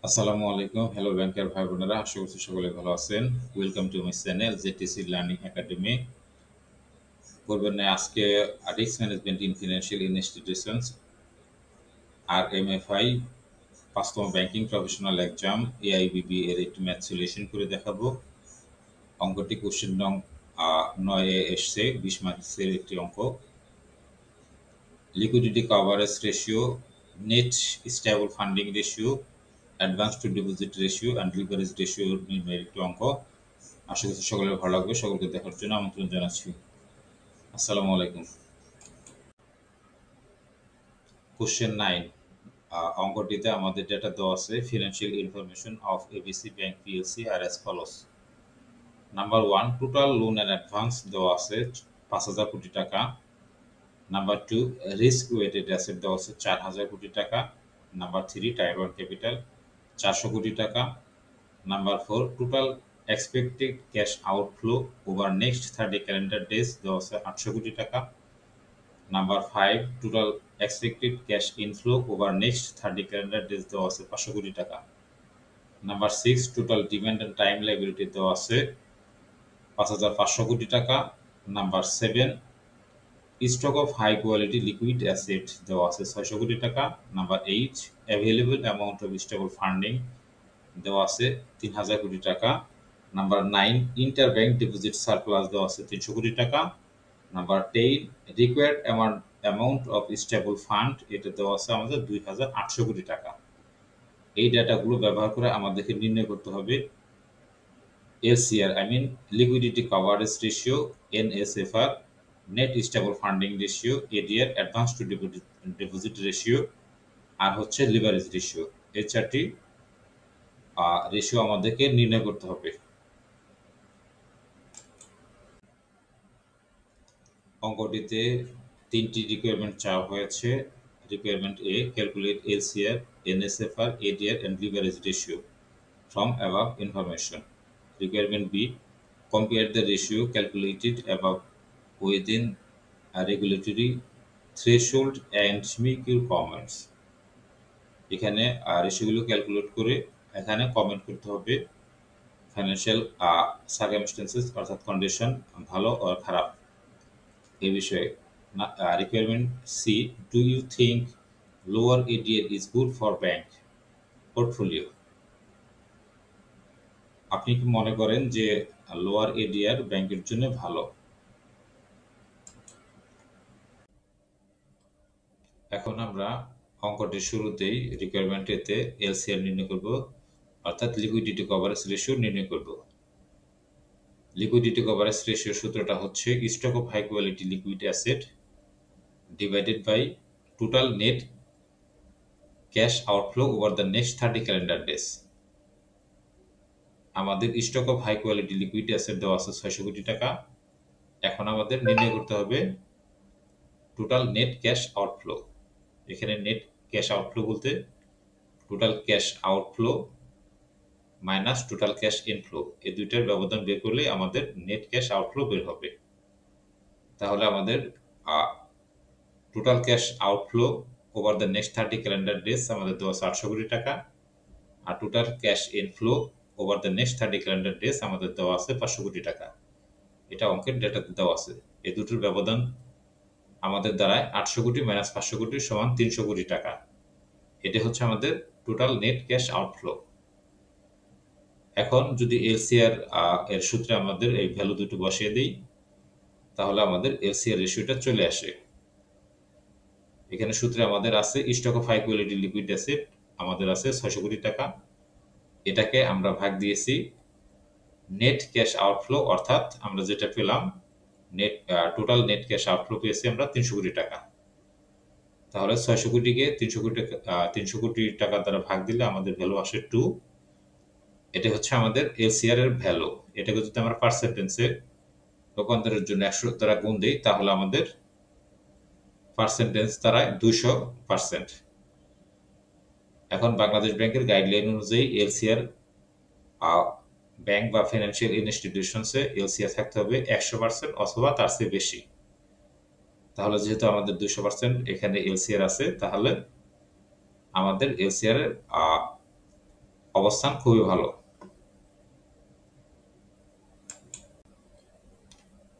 আসসালামু আলাইকুম। হ্যালো ব্যাংকের ভাই বোনেরা, আশা করছি সকলে ভালো আছেন। Welcome to my channel JTC learning academy. পূর্বের ন্যায় আজকে risk management in financial institutions আর এমএফআই ৫তম ব্যাংকিং প্রফেশনাল এক্সাম এআইবিবি এর একটি ম্যাথ সলিউশন করে দেখাবো। অঙ্কটি কোশ্চেন নং ৯ এ এসছে, ২০ মার্কসের একটি অঙ্ক। Liquidity coverage ratio, net stable funding ratio, advance to deposit ratio and leverage ratio নির্ণয়ের একটি অঙ্ক। আশা করছি সকলের ভালো লাগবে। সকলকে দেখার জন্য আমন্ত্রণ জানাচ্ছি। আসসালামু আলাইকুম। কোশ্চেন 9, অঙ্কটিতে আমাদের ডেটা দেওয়া আছে। Financial information of ABC bank PLC are as follows. Number 1, total loan and advance দেওয়া আছে ৫,০০০ কোটি টাকা। নাম্বার 2, রিস্ক ওয়েটেড অ্যাসেট দেওয়া আছে ৪,০০০ কোটি টাকা। নাম্বার 3, টায়ার 1 ক্যাপিটাল ৪০০ কোটি টাকা। Number 4, total expected cash outflow over next 30 calendar days দেওয়া আছে ৮০০ কোটি টাকা। Number 5, total expected cash inflow over next 30 calendar days দেওয়া আছে ৫০০ কোটি টাকা। Number 6, total demand and time liability দেওয়া আছে ৫,৫০০ কোটি টাকা। Number 7, stock of high quality liquid asset দেওয়া আছে ৬০০ কোটি টাকা। Number 8, available amount of stable funding দেওয়া আছে ৩,০০০ কোটি টাকা। Number ৯, inter bank deposit surplus দেওয়া আছে ৩০০ কোটি টাকা। Number 10, required amount of stable fund, এটা দেওয়া আছে আমাদের ২,৮০০ কোটি টাকা। এই ডেটাগুলো ব্যবহার করে আমাদেরকে নির্ণয় করতে হবে LCR, I mean liquidity coverage ratio, NSFR, net stable funding ratio, ADR, advance to deposit ratio, আর হচ্ছে লিভারেজ রেশিও। এই চারটি রেশিও আমাদেরকে নির্ণয় করতে হবে। অঙ্কটিতে 3টি রিকোয়ারমেন্ট চাওয়া হয়েছে। Requirement A, calculate LCR, NSFR, ADR and leverage ratio from above information. Requirement B, compare the ratio calculated above within a regulatory threshold and make your comments. এখানে রেশিওগুলো ক্যালকুলেট করে এখানে কমেন্ট করতে হবে ফাইন্যান্সিয়াল সার্কামস্টেন্সেস অর্থাৎ condition ভালো ও খারাপ এই বিষয়ে। Requirement C, do you think lower ADR is good for bank portfolio? আপনি কি মনে করেন যে লোয়ার এডিআর ব্যাংকের জন্য ভালো? এখন আমরা অঙ্কটির শুরুতেই রিকোয়ারমেন্ট এতে এলসিআর নির্ণয় করব, অর্থাৎ লিকুইডিটি কভারেজ রেশিও নির্ণয় করব। লিকুইডিটি কভারেজ রেশিও সূত্রটা হচ্ছে stock of high quality liquid asset divided by total net cash outflow over the next 30 calendar days. আমাদের stock of high quality liquid asset দেওয়া আছে ৬০০ কোটি টাকা। এখন আমাদের নির্ণয় করতে হবে টোটাল নেট ক্যাশ আউটফ্লো। এখানে নেট ক্যাশ আউটফ্লো বলতে total cash outflow minus total cash inflow, এই দুইটার ব্যবধান বের করলে আমাদের নেট ক্যাশ আউটফ্লো বের হবে। তাহলে আমাদের total cash outflow over the next 30 calendar days আমাদের দেওয়া আছে ৮০০ কোটি টাকা, আর total cash inflow over the next 30 calendar days আমাদের দেওয়া আছে ৫০০ কোটি টাকা। এটা অঙ্কের ডেটাতে দেওয়া আছে। এই দুটোর ব্যবধান আমাদের দ্বারায় ৮০০ কোটি মাইনাস ৫০০ কোটি সমান ৩০০ কোটি টাকা। এটা হচ্ছে আমাদের টোটাল নেট ক্যাশ আউটফ্লো। এখন যদি এলসিআর এর সূত্রে আমাদের এই ভ্যালু দুটো বসিয়ে দিই, তাহলে আমাদের এলসিআর রেশিওটা চলে আসে। এখানে সূত্রে আমাদের আছে stock of high quality liquid asset আমাদের আছে ৬০০ কোটি টাকা। এটাকে আমরা ভাগ দিয়েছি নেট ক্যাশ আউটফ্লো, অর্থাৎ আমরা যেটা পেলাম net total net cash outflow পেয়েছি আমরা ৩০০ কোটি টাকা। তাহলে ৬০০ কোটিকে ৩০০ কোটি টাকা দ্বারা ভাগ দিলে আমাদের ভ্যালু আসে 2। এটা হচ্ছে আমাদের এলসিআর এর ভ্যালু। এটাকে যদি আমরা পার্সেন্টেজে রূপান্তরের জন্য ১০০ দ্বারা গুণ দিই, তাহলে আমাদের পার্সেন্টেজ দ্বারায় ২০০%। এখন বাংলাদেশ ব্যাংকের গাইডলাইন অনুযায়ী এলসিআর ব্যাংক বা ফিনান্সিয়াল ইনস্টিটিউশনসে এলসিআর থাকতে হবে ১০০% অথবা তার চেয়ে বেশি। তাহলে যেহেতু আমাদের ২০০% এখানে এলসিআর আছে, তাহলে আমাদের এলসিআর এর অবস্থান খুবই ভালো।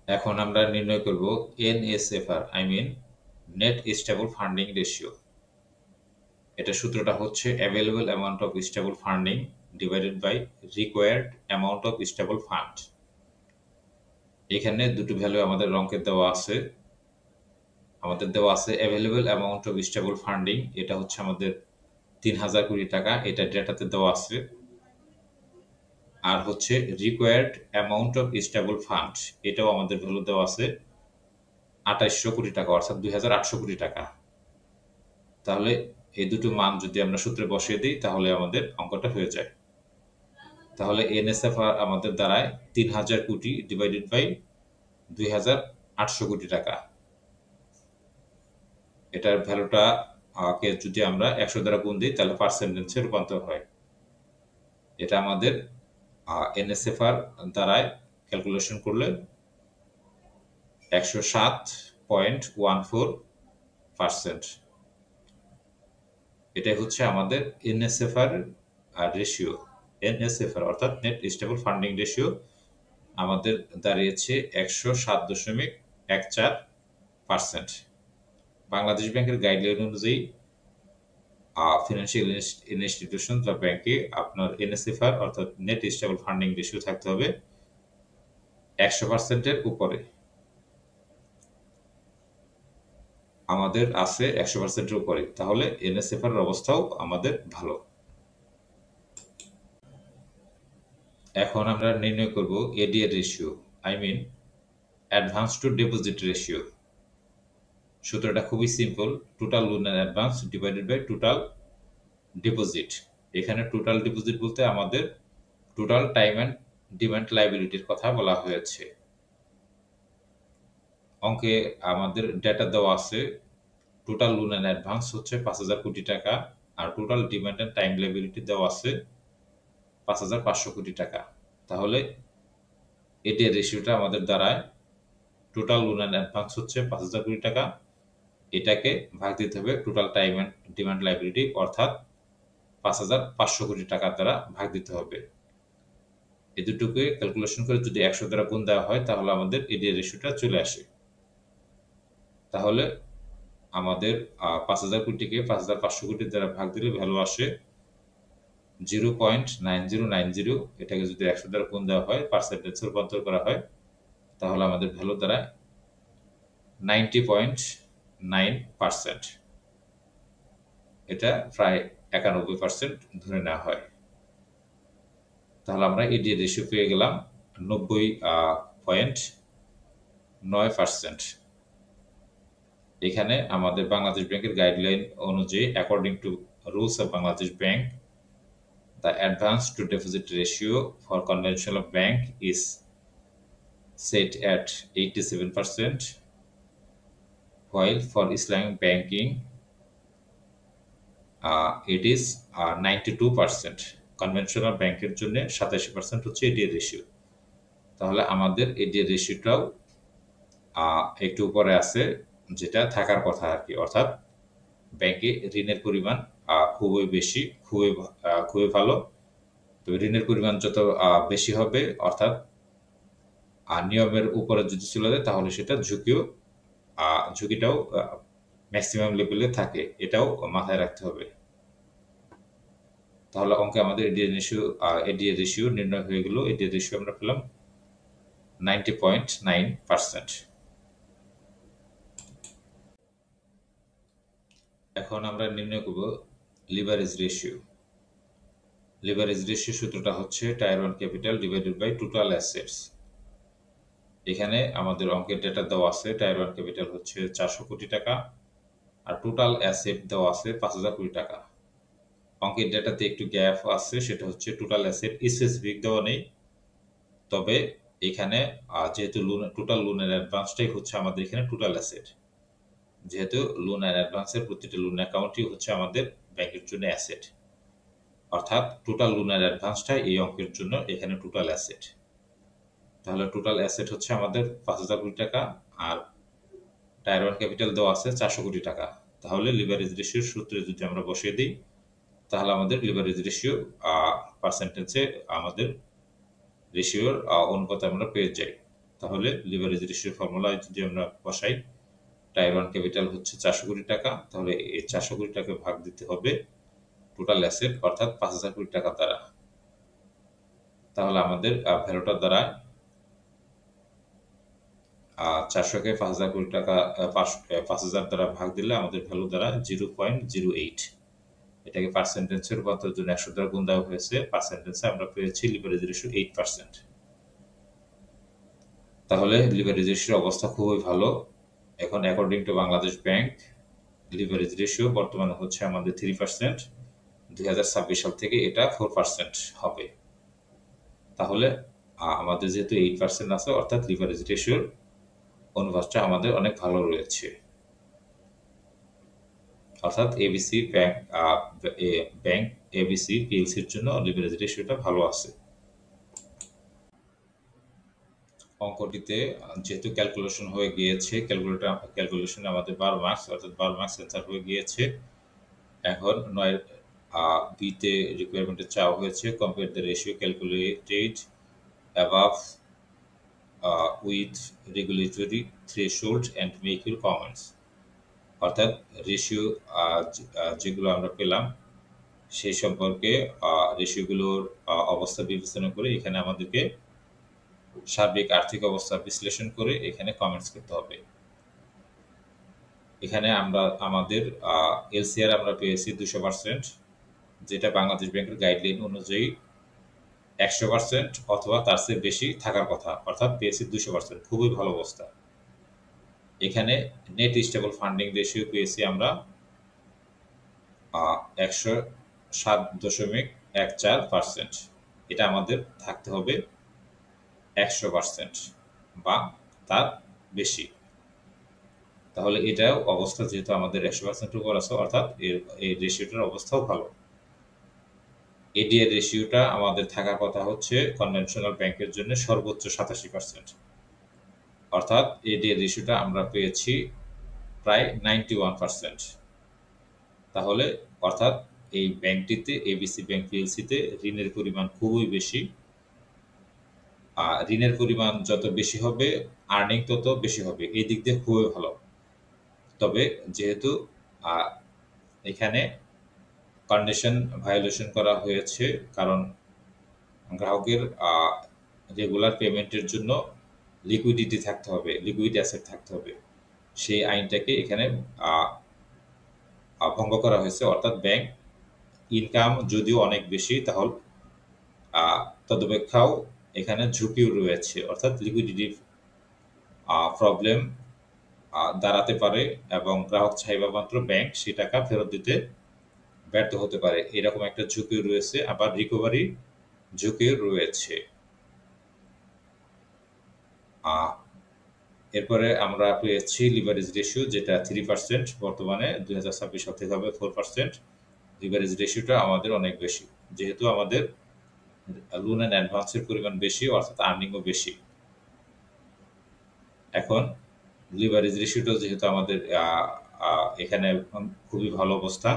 এখন আমরা নির্ণয় করব NSFR, I mean net stable funding ratio. এটা সূত্রটা হচ্ছে available amount of stable funding divided by required amount of stable fund. এখানে দুটো ভ্যালু আমাদের অঙ্কে দেওয়া আছে। আমাদের দেওয়া আছে available amount of stable funding, এটা হচ্ছে আমাদের ৩,০০০ কোটি টাকা, এটা ডেটাতে দেওয়া আছে। আর হচ্ছে required amount of stable fund, এটাও আমাদের ভ্যালু দেওয়া আছে ২৮০০ কোটি টাকা, অর্থাৎ ২,৮০০ কোটি টাকা। তাহলে এই দুটো মান যদি আমরা সূত্রে বসিয়ে দিই তাহলে আমাদের অঙ্কটা হয়ে যায়। তাহলে এনএসএফআর আমাদের দাঁড়ায় ৩,০০০ কোটি ডিভাইডেড বাই ২,৮০০ কোটি টাকা। এটার ভ্যালুটা কে যদি আমরা ১০০ দ্বারা গুণ দিই তাহলে পার্সেন্টেজে রূপান্তর হয়। এটা আমাদের এনএসএফআর দ্বারায় ক্যালকুলেশন করলে ১০৭.১৪%। এটাই হচ্ছে আমাদের এনএসএফআর রেশিও। এনএসএফআর অর্থাৎ নেট স্টেবল ফান্ডিং রেশিও আমাদের দাঁড়িয়েছে ১০৭.১৪%। বাংলাদেশ ব্যাংকের গাইডলাইন অনুযায়ী ফিনান্সিয়াল ইনস্টিটিউশন বা ব্যাংকে আপনার এনএসএফআর অর্থাৎ নেট স্টেবল ফান্ডিং রেশিও থাকতে হবে ১০০%-এর উপরে। আমাদের আছে ১০০%-এর উপরে, তাহলে এনএসএফআর এর অবস্থাও আমাদের ভালো। এখন আমরা নির্ণয় করব ADR ratio, I mean advance to deposit ratio. সূত্রটা খুবই simple, total loan and advance divided by total deposit. এখানে টোটাল ডিপোজিট বলতে আমাদের টোটাল টাইম অ্যান্ড ডিমান্ড লাইবিলিটির কথা বলা হয়েছে। অঙ্কে আমাদের ডেটা দেওয়া আছে টোটাল লোন অ্যান্ড অ্যাডভান্স হচ্ছে ৫,০০০ কোটি টাকা, আর total demand and time liability দেওয়া আছে ৫,৫০০ কোটি টাকা। তাহলে এটির রেশিওটা আমাদের দাঁড়ায় টোটাল লোন অ্যান্ড অ্যাডভান্স হচ্ছে ৫,০০০ কোটি টাকা, এটাকে ভাগ দিতে হবে total time and demand liability অর্থাৎ ৫,৫০০ কোটি টাকার দ্বারা ভাগ দিতে হবে। এই দুটোকে ক্যালকুলেশন করে যদি ১০০ দ্বারা গুণ দেওয়া হয় তাহলে আমাদের এডিএর রেশিওটা চলে আসে। তাহলে আমাদের ৫,০০০ কোটিকে ৫,৫০০ কোটির দ্বারা ভাগ দিলে ভ্যালু আসে 0.9090। এটাকে যদি ১০০ দ্বারা গুণ দেওয়া হয়, পার্সেন্টেজে রূপান্তর করা হয়, তাহলে আমাদের ভ্যালু দাঁড়ায় 90.9%। এটা প্রায় ৯১% ধরে নেওয়া হয়। তাহলে আমরা এডিএর রেশিও পেয়ে গেলাম ৯০.৯%। এখানে আমাদের বাংলাদেশ ব্যাংকের গাইডলাইন অনুযায়ী according to rules of Bangladesh bank, the advance to deposit ratio for conventional bank is set at 87%, while for Islamic banking it is 92%. Conventional ব্যাংকের জন্য 87% হচ্ছে এডিএর রেশিও। তাহলে আমাদের এডিএর রেশিওটাও একটু উপরে আছে, যেটা থাকার কথা আর কি, অর্থাৎ ব্যাংকে ঋণের পরিমাণ খুবই বেশি, খুবই ভালো। তো ঋণের পরিমাণ যত বেশি হবে, অর্থাৎ নিয়মের উপরে যদি চলে যায় তাহলে সেটা ঝুঁকিটাও ম্যাক্সিমাম লেভেলে থাকে, এটাও মাথায় রাখতে হবে। তাহলে অঙ্কে আমাদের এডিএর রেশিও নির্ণয় হয়ে গেল। এডিএর রেশিও আমরা পেলাম 90.9%। এখন আমরা নির্ণয় করব লিভারেজ রেশিও। লিভারেজ রেশিও সূত্রটা হচ্ছে tier 1 capital divided by total assets. এখানে আমাদের অঙ্কের ডেটা দেওয়া আছে টায়ার 1 ক্যাপিটাল হচ্ছে ৪০০ কোটি টাকা, আর টোটাল অ্যাসেট দেওয়া আছে ৫,০০০ কোটি টাকা। অঙ্কের ডেটাতে একটু গ্যাপ আছে, সেটা হচ্ছে টোটাল অ্যাসেট স্পেসিফিক দেওয়া নেই, তবে এখানে যেহেতু টোটাল লোনের অ্যাডভান্সটাই হচ্ছে আমাদের এখানে টোটাল অ্যাসেট, যেহেতু লোন অ্যান্ড অ্যাডভান্সের প্রতিটা লোন অ্যাকাউন্টই হচ্ছে আমাদের ব্যাংকের জন্য অ্যাসেট, অর্থাৎ টোটাল লোন অ্যান্ড অ্যাডভান্সটাই এই অঙ্কের জন্য এখানে টোটাল অ্যাসেট। তাহলে টোটাল অ্যাসেট হচ্ছে আমাদের ৫,০০০ কোটি টাকা, আর টায়ার 1 ক্যাপিটাল দেওয়া আছে ৪০০ কোটি টাকা। তাহলে লিভারেজ রেশিওর সূত্রে যদি আমরা বসিয়ে দিই তাহলে আমাদের লিভারেজ রেশিও পার্সেন্টেজে আমাদের রেশিওর অনুপাতে আমরা পেয়ে যাই। তাহলে লিভারেজ রেশিওর ফর্মুলায় যদি আমরা বসাই, টায়ার ওয়ান ক্যাপিটাল হচ্ছে 400 কোটি টাকা, তাহলে এই 400 কোটি টাকা ভাগ দিতে হবে টোটাল অ্যাসেট অর্থাৎ 5,000 কোটি টাকা দ্বারা। তাহলে আমাদের ভ্যালুটার দ্বারা 400কে 5,000 কোটি টাকা 5,000 দ্বারা ভাগ দিলে আমাদের ভ্যালু দ্বারা 0.08। এটাকে পার্সেন্টেজে রূপান্তরের জন্য 100 দ্বারা গুণ দেওয়া হয়েছে। পার্সেন্টেজে আমরা পেয়েছি লিভারেজ রেশিও 8%। তাহলে লিভারেজ রেশিওর অবস্থা খুবই ভালো। এখন according to Bangladesh bank leverage ratio বর্তমানে হচ্ছে আমাদের 3%। 2026 সাল থেকে এটা 4% হবে। তাহলে আমাদের যেহেতু 8% আছে, অর্থাৎ লিভারেজ রেশিওর অনুপাতটা আমাদের অনেক ভালো রয়েছে। অর্থাৎ এবিসি ব্যাংক এবিসি পিএলসির জন্য লিভারেজ রেশিওটা ভালো আছে। অঙ্কটিতে যেহেতু ক্যালকুলেশন হয়ে গিয়েছে, ক্যালকুলেশনে আমাদের 12 মার্কস, অর্থাৎ 12 মার্কস অ্যান্সার হয়ে গিয়েছে। এখন 9 বিতে রিকোয়ারমেন্টে চাওয়া হয়েছে compare the ratio calculated above with regulatory threshold and make your comments. অর্থাৎ রেশিও যেগুলো আমরা পেলাম সেই সম্পর্কে রেশিওগুলোর অবস্থা বিবেচনা করে এখানে আমাদেরকে সার্বিক আর্থিক অবস্থা বিশ্লেষণ করে এখানে কমেন্টস করতে হবে। এখানে আমরা আমাদের এলসিআর আমরা পেয়েছি 200%, যেটা বাংলাদেশ ব্যাংকের গাইডলাইন অনুযায়ী 100% অথবা তার চেয়ে বেশি থাকার কথা, অর্থাৎ পেয়েছি 200%, খুবই ভালো অবস্থা। এখানে নেট স্টেবল ফান্ডিং রেশিও পেয়েছি আমরা 107.14%। এটা আমাদের থাকতে হবে 100% বা তার বেশি। তাহলে এটাও অবস্থা যেহেতু আমাদের 100% উপর আছে, অর্থাৎ এই রেশিওটার অবস্থাও ভালো। এডিএর রেশিওটা আমাদের থাকার কথা হচ্ছে কনভেনশনাল ব্যাংকের জন্য সর্বোচ্চ 87%, অর্থাৎ এডিএর রেশিওটা আমরা পেয়েছি প্রায় 91%। তাহলে অর্থাৎ এই ব্যাংকটিতে এবিসি ব্যাংক পিএলসিতে ঋণের পরিমাণ খুবই বেশি। ঋণের পরিমাণ যত বেশি হবে আর্নিং তত বেশি হবে, এই দিক দিয়ে খুবই ভালো। তবে যেহেতু এখানে কন্ডিশন ভায়োলেশন করা হয়েছে, কারণ গ্রাহকের রেগুলার পেমেন্টের জন্য লিকুইডিটি থাকতে হবে, লিকুইড অ্যাসেট থাকতে হবে, সেই আইনটাকে এখানে ভঙ্গ করা হয়েছে। অর্থাৎ ব্যাংক ইনকাম যদিও অনেক বেশি, তাহলে তদপেক্ষাও এখানে ঝুঁকিও রয়েছে, অর্থাৎ লিকুইডিটি প্রবলেম দাঁড়াতে পারে এবং গ্রাহক চাহিদা মাত্র ব্যাংক সেই টাকা ফেরত দিতে ব্যর্থ হতে পারে, এরকম একটা ঝুঁকিও রয়েছে। আবার রিকভারি ঝুঁকিও রয়েছে। এরপরে আমরা পেয়েছি লিভারেজ রেশিও, যেটা 3%, বর্তমানে 2026 সাল থেকে হবে 4%। লিভারেজ রেশিওটা আমাদের অনেক বেশি, যেহেতু আমাদের লোন অ্যান্ড অ্যাডভান্সের পরিমাণ বেশি, অর্থাৎ আর্নিংও বেশি। এখন লিভারেজ রেশিওটা যেহেতু আমাদের এখানে খুবই ভালো অবস্থা,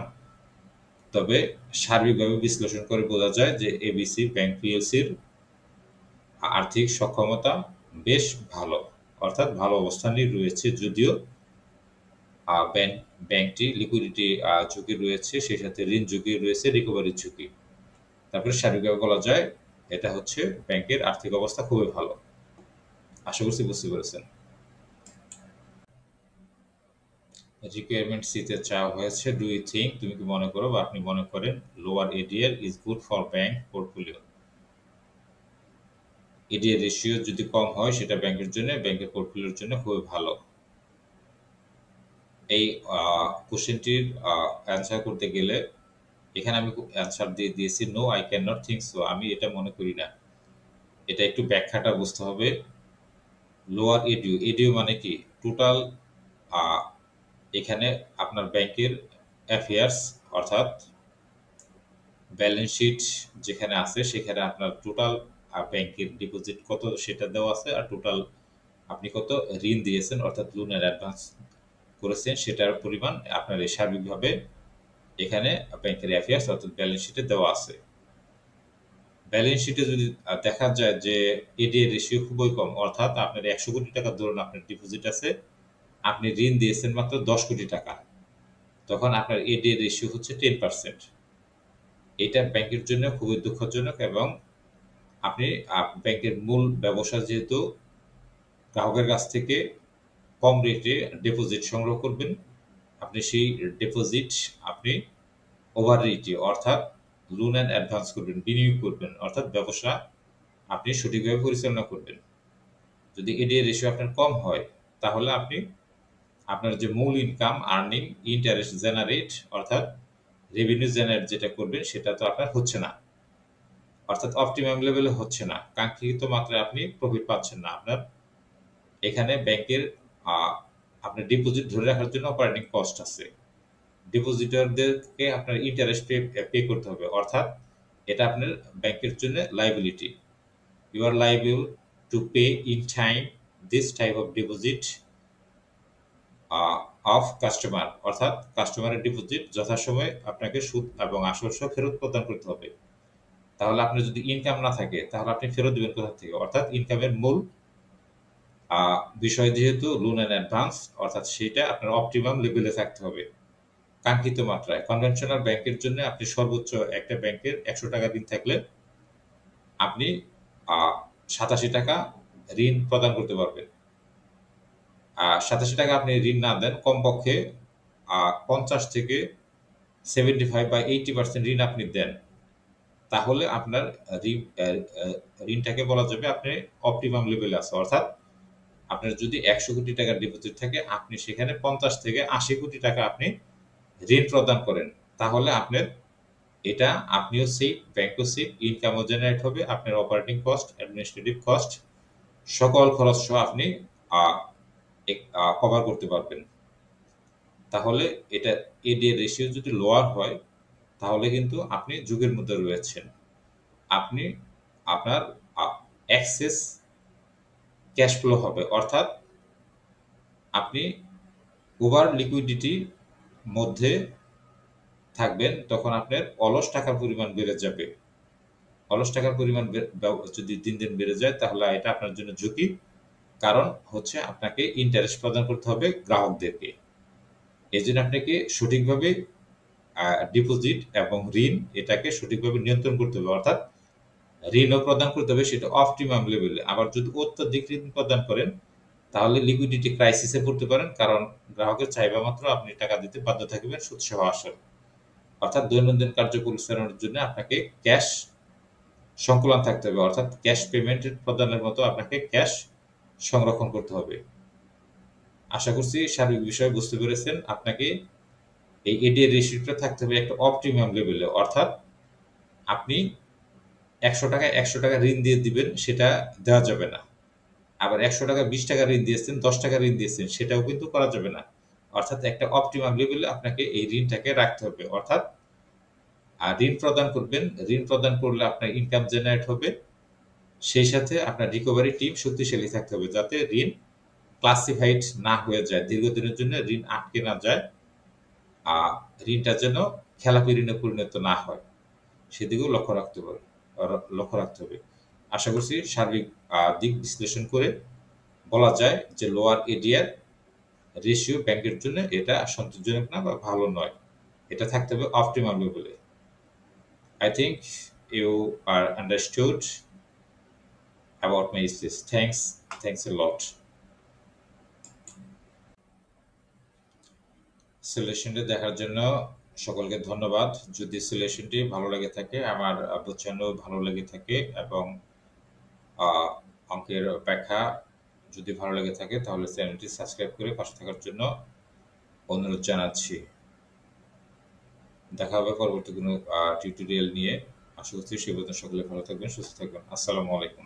তবে সার্বিকভাবে বিশ্লেষণ করে বোঝা যায় যে এবিসি ব্যাংক পিএলসির আর্থিক সক্ষমতা বেশ ভালো, অর্থাৎ ভালো অবস্থানেই রয়েছে। যদিও ব্যাংকটি লিকুইডিটি ঝুঁকি রয়েছে, সেই সাথে ঋণ ঝুঁকি রয়েছে, রিকভারির ঝুঁকি। তারপরে সার্বিকভাবে বলা যায় এটা হচ্ছে ব্যাংকের আর্থিক অবস্থা খুবই ভালো। আশা করছি বুঝতে পেরেছেন। রিকোয়ারমেন্ট সিতে চাওয়া হয়েছে, ডু ইউ থিঙ্ক, তুমি কি মনে করো বা আপনি মনে করেন lower ADR is good for bank portfolio. ADR ratio যদি কম হয় সেটা ব্যাংকের জন্য, ব্যাংকের পোর্টফোলিওর জন্য খুবই ভালো। এই কোশ্চেনটির অ্যান্সার করতে গেলে এখানে আমি অ্যান্সার দিয়ে দিয়েছি no I can not think so, আমি এটা মনে করি না। এটা একটু ব্যাখ্যাটা বুঝতে হবে। লোয়ার এডিও মানে কি, টোটাল এখানে আপনার ব্যাংকের অ্যাফেয়ার্স, অর্থাৎ ব্যালেন্স শিট যেখানে আছে সেখানে আপনার টোটাল ব্যাংকের ডিপোজিট কত সেটা দেওয়া আছে, আর টোটাল আপনি কত ঋণ দিয়েছেন অর্থাৎ লোনের অ্যাডভান্স করেছেন সেটার পরিমাণ আপনার এই সার্বিকভাবে এখানে ব্যাংকের অ্যাফেয়ার্স অর্থাৎ ব্যালেন্স শিটে দেওয়া আছে। ব্যালেন্স শিটে যদি দেখা যায় যে এডি এর রেশিও খুবই কম, অর্থাৎ আপনার 100 কোটি টাকা ধরুন আপনার ডিপোজিট আছে, আপনি ঋণ দিয়েছেন মাত্র 10 কোটি টাকা, তখন আপনার এডি এর রেশিও হচ্ছে 10%। এটা ব্যাংকের জন্য খুবই দুঃখজনক এবং আপনি ব্যাংকের মূল ব্যবসা যেহেতু গ্রাহকের কাছ থেকে কম রেটে ডিপোজিট সংগ্রহ করবেন, আপনি সেই ডিপোজিট আপনি ওভার রেটে অর্থাৎ লোন অ্যান্ড অ্যাডভান্স করবেন, বিনিয়োগ করবেন, অর্থাৎ ব্যবসা আপনি সঠিকভাবে পরিচালনা করবেন। যদি এডিএ রেশিও আপনার কম হয়, তাহলে আপনি আপনার যে মূল ইনকাম, আর্নিং, ইন্টারেস্ট জেনারেট অর্থাৎ রেভিনিউ জেনারেট যেটা করবেন সেটা তো আপনার হচ্ছে না, অর্থাৎ অপটিমাম লেভেলে হচ্ছে না, কাঙ্ক্ষিত মাত্রায় আপনি প্রফিট পাচ্ছেন না। আপনার এখানে ব্যাংকের আপনার ডিপোজিট ধরে রাখার জন্য অপারেটিং কস্ট আছে, ডিপোজিটরদেরকে আপনার ইন্টারেস্ট পে করতে হবে, অর্থাৎ এটা আপনার ব্যাংকের জন্য liability. You are liable to pay in time this type of deposit of customer, অর্থাৎ কাস্টমারের ডিপোজিট যথাসময়ে আপনাকে সুদ এবং আসল সহ ফেরত প্রদান করতে হবে। তাহলে আপনার যদি ইনকাম না থাকে তাহলে আপনি ফেরত দিবেন কোথা থেকে? অর্থাৎ ইনকামের মূল বিষয় যেহেতু লোন অ্যান্ড অ্যাডভান্স, অর্থাৎ সেটা আপনার অপটিমাম লেভেলে থাকতে হবে, কাঙ্ক্ষিত মাত্রায়। কনভেনশনাল ব্যাংকের জন্য আপনি সর্বোচ্চ একটা ব্যাংকের 100 টাকা ঋণ থাকলে আপনি 87 টাকা ঋণ প্রদান করতে পারবেন। 87 টাকা আপনি ঋণ না দেন, কমপক্ষে 50 থেকে 75 বা 80% ঋণ আপনি দেন, তাহলে আপনার ঋণটাকে বলা যাবে আপনি অপটিমাম লেভেলে আছে। অর্থাৎ আপনার যদি 100 কোটি টাকার ডিপোজিট থাকে, আপনি সেখানে 50 থেকে 80 কোটি টাকা আপনি ঋণ প্রদান করেন, তাহলে আপনার এটা আপনিও সেফ, ব্যাংকও সেফ, ইনকামও জেনারেট হবে, আপনার অপারেটিং কস্ট, অ্যাডমিনিস্ট্রেটিভ কস্ট, সকল খরচ সহ আপনি কভার করতে পারবেন। তাহলে এটা এডি এর রেশিও যদি লোয়ার হয়, তাহলে কিন্তু আপনি যুগের মধ্যে রয়েছেন। আপনি আপনার অ্যাক্সেস ক্যাশ ফ্লো হবে, অর্থাৎ আপনি ওভার লিকুইডিটির মধ্যে থাকবেন, তখন আপনার অলস টাকার পরিমাণ বেড়ে যাবে। অলস টাকার পরিমাণ যদি দিন দিন বেড়ে যায়, তাহলে এটা আপনার জন্য ঝুঁকি। কারণ হচ্ছে আপনাকে ইন্টারেস্ট প্রদান করতে হবে গ্রাহকদেরকে। এই জন্য আপনাকে সঠিকভাবে ডিপোজিট এবং ঋণ এটাকে সঠিকভাবে নিয়ন্ত্রণ করতে হবে, অর্থাৎ ঋণও প্রদান করতে হবে সেটা অপটিমাম লেভেলে। আবার যদি অত্যধিক ঋণ প্রদান করেন, তাহলে লিকুইডিটি ক্রাইসিসে পড়তে পারেন, কারণ গ্রাহকের চাহিদা মাত্র আপনি টাকা দিতে বাধ্য থাকবেন সুদ সহ আসল। অর্থাৎ দৈনন্দিন কার্য পরিচালনার জন্য আপনাকে ক্যাশ সংকুলান থাকতে হবে, অর্থাৎ ক্যাশ পেমেন্ট প্রদানের মতো আপনাকে ক্যাশ সংরক্ষণ করতে হবে। আশা করছি সার্বিক বিষয় বুঝতে পেরেছেন। আপনাকে এই এডি এর রেশিওটা থাকতে হবে একটা অপটিমাম লেভেলে, অর্থাৎ আপনি 100 টাকা 100 টাকা ঋণ দিয়ে দিবেন, সেটা দেওয়া যাবে না। আবার 100 টাকা 20 টাকা ঋণ দিয়েছেন, 10 টাকা ঋণ দিয়েছেন, সেটাও কিন্তু করা যাবে না। অর্থাৎ একটা অপটিমাম লেভেলে আপনাকে এই ঋণটাকে রাখতে হবে, অর্থাৎ ঋণ প্রদান করবেন, ঋণ প্রদান করলে আপনার ইনকাম জেনারেট হবে, সেই সাথে আপনার রিকভারি টিম শক্তিশালী থাকতে হবে, যাতে ঋণ ক্লাসিফাইড না হয়ে যায়, দীর্ঘদিনের জন্য ঋণ আটকে না যায়, ঋণটা যেন খেলাপি ঋণে পরিণত না হয়, সেদিকেও লক্ষ্য রাখতে হবে। আশা করছি সার্বিক দিক বিশ্লেষণ করে বলা যায় যে লোয়ার এডিআর রেশিও ব্যাংকের জন্য এটা সন্তোষজনক না বা ভালো নয়, এটা থাকতে হবে অপটিমাম লেভেলে। I think you are understood about my issues. Thanks a lot. সলিউশনটি দেখার জন্য সকলকে ধন্যবাদ। যদি সলিউশনটি ভালো লেগে থাকে, আমার বোঝানো ভালো লেগে থাকে এবং অঙ্কের ব্যাখ্যা যদি ভালো লেগে থাকে, তাহলে চ্যানেলটি সাবস্ক্রাইব করে পাশে থাকার জন্য অনুরোধ জানাচ্ছি। দেখা হবে পরবর্তী কোনো টিউটোরিয়াল নিয়ে। আশা করছি সে পর্যন্ত সকলে ভালো থাকবেন, সুস্থ থাকবেন। আসসালামু আলাইকুম।